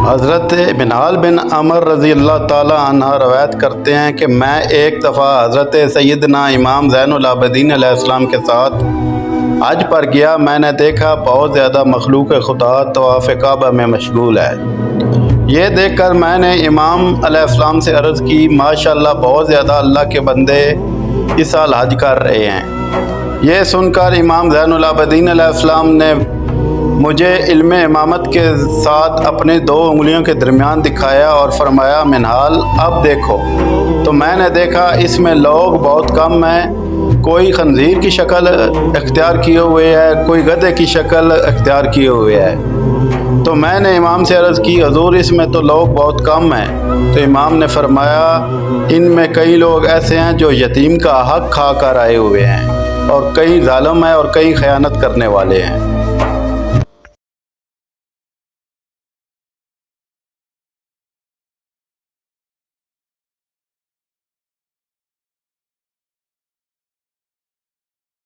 حضرت منہال بن عمر رضی اللہ تعالی عنہ روایت کرتے ہیں کہ میں ایک دفعہ حضرت سیدنا امام زین العابدین علیہ السلام کے ساتھ حج پر گیا۔ میں نے دیکھا بہت زیادہ مخلوق خدا طواف کعبہ میں مشغول ہے۔ یہ دیکھ کر میں نے امام علیہ السلام سے عرض کی، ماشاءاللہ بہت زیادہ اللہ کے بندے اس سال حج کر رہے ہیں۔ یہ سن کر امام زین العابدین علیہ السلام نے مجھے علم امامت کے ساتھ اپنے 2 انگلیوں کے درمیان دکھایا اور فرمایا، منہال اب دیکھو۔ تو میں نے دیکھا اس میں لوگ بہت کم ہیں، کوئی خنزیر کی شکل اختیار کیے ہوئے ہے، کوئی گدھے کی شکل اختیار کیے ہوئے ہے۔ تو میں نے امام سے عرض کی، حضور اس میں تو لوگ بہت کم ہیں۔ تو امام نے فرمایا، ان میں کئی لوگ ایسے ہیں جو یتیم کا حق کھا کر آئے ہوئے ہیں، اور کئی ظالم ہیں اور کئی خیانت کرنے والے ہیں۔